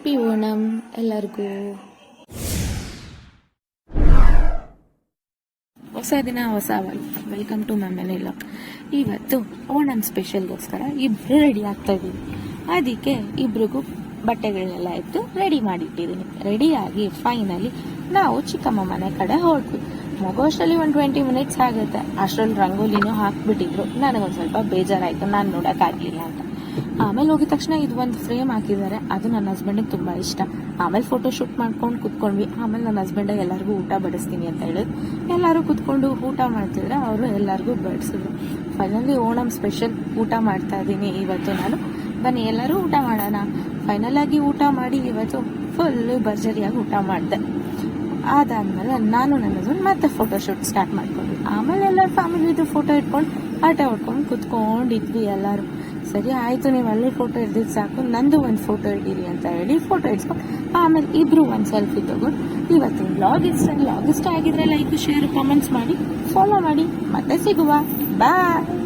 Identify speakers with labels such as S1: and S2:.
S1: Happy Onam ಎಲ್ಲರಿಗೂ. ಹೊಸ ದಿನ ಹೊಸ ವೆಲ್ಕಮ್ ಟು ಮೈ ಮನೇಲ. ಇವತ್ತು ಓಣಂ ಸ್ಪೆಷಲ್ಗೋಸ್ಕರ ಇಬ್ಬರು ರೆಡಿ ಆಗ್ತಾ ಇದ್ದೀವಿ. ಅದಕ್ಕೆ ಇಬ್ರಿಗೂ ಬಟ್ಟೆಗಳನ್ನೆಲ್ಲ ಎತ್ತು ರೆಡಿ ಮಾಡಿಟ್ಟಿದ್ದೀನಿ. ರೆಡಿಯಾಗಿ ಫೈನಲಿ ನಾವು ಚಿಕ್ಕಮ್ಮ ಮನೆ ಕಡೆ ಹೊರಟ್ವಿ. ಮಗುವಷ್ಟರಲ್ಲಿ 20 ಮಿನಿಟ್ಸ್ ಆಗುತ್ತೆ. ಅಷ್ಟರಲ್ಲಿ ರಂಗೋಲಿನೂ ಹಾಕ್ಬಿಟ್ಟಿದ್ರು. ನನಗೊಂದು ಸ್ವಲ್ಪ ಬೇಜಾರಾಯಿತು, ನಾನು ನೋಡೋಕ್ಕಾಗಲಿಲ್ಲ ಅಂತ. ಆಮೇಲೆ ಹೋಗಿದ ತಕ್ಷಣ ಇದು ಒಂದು ಫ್ರೇಮ್ ಹಾಕಿದ್ದಾರೆ, ಅದು ನನ್ನ ಹಸ್ಬೆಂಡಿಗೆ ತುಂಬ ಇಷ್ಟ. ಆಮೇಲೆ ಫೋಟೋ ಶೂಟ್ ಮಾಡ್ಕೊಂಡು ಕುತ್ಕೊಂಡ್ವಿ. ಆಮೇಲೆ ನನ್ನ ಹಸ್ಬೆಂಡಿಗೆ ಎಲ್ಲರಿಗೂ ಊಟ ಬಡಿಸ್ತೀನಿ ಅಂತ ಹೇಳಿದ್ರು. ಎಲ್ಲರೂ ಕುತ್ಕೊಂಡು ಊಟ ಮಾಡ್ತಿದ್ರೆ ಅವರು ಎಲ್ಲರಿಗೂ ಬಡಿಸಿದ್ರು. ಫೈನಲಿ ಓಣಂ ಸ್ಪೆಷಲ್ ಊಟ ಮಾಡ್ತಾ ಇದ್ದೀನಿ ಇವತ್ತು ನಾನು. ಬನ್ನಿ ಎಲ್ಲರೂ ಊಟ ಮಾಡೋಣ. ಫೈನಲ್ ಆಗಿ ಊಟ ಮಾಡಿ ಇವತ್ತು ಫುಲ್ಲು ಭರ್ಜರಿಯಾಗಿ ಊಟ ಮಾಡಿದೆ. ಅದಾದ್ಮೇಲೆ ನಾನು ನನ್ನ ಹಸ್ಬೆಂಡ್ ಮತ್ತೆ ಫೋಟೋ ಶೂಟ್ ಸ್ಟಾರ್ಟ್ ಮಾಡ್ಕೊಂಡ್ವಿ. ಆಮೇಲೆ ಎಲ್ಲರೂ ಫ್ಯಾಮಿಲಿದು ಫೋಟೋ ಇಟ್ಕೊಂಡು ಆಟ ಹೊಡ್ಕೊಂಡು ಕುತ್ಕೊಂಡಿದ್ವಿ ಎಲ್ಲರೂ. ಸರಿ ಆಯಿತು, ನೀವು ಅಲ್ಲಿ ಫೋಟೋ ಹಿಡ್ದಿದ್ದು ಸಾಕು, ನಂದು ಒಂದು ಫೋಟೋ ಹಿಡೀರಿ ಅಂತ ಹೇಳಿ ಫೋಟೋ ಹಿಡ್ಸ್ಕೊಂಡು ಆಮೇಲೆ ಇಬ್ರು ಒಂದು ಸೆಲ್ಫಿ ತಗೊಂಡು ಇವತ್ತಿನ ವ್ಲಾಗ್ ಇಷ್ಟ ಆಗಿದ್ರೆ ಲೈಕ್, ಶೇರ್, ಕಾಮೆಂಟ್ಸ್ ಮಾಡಿ, ಫಾಲೋ ಮಾಡಿ. ಮತ್ತೆ ಸಿಗುವ. ಬಾಯ್.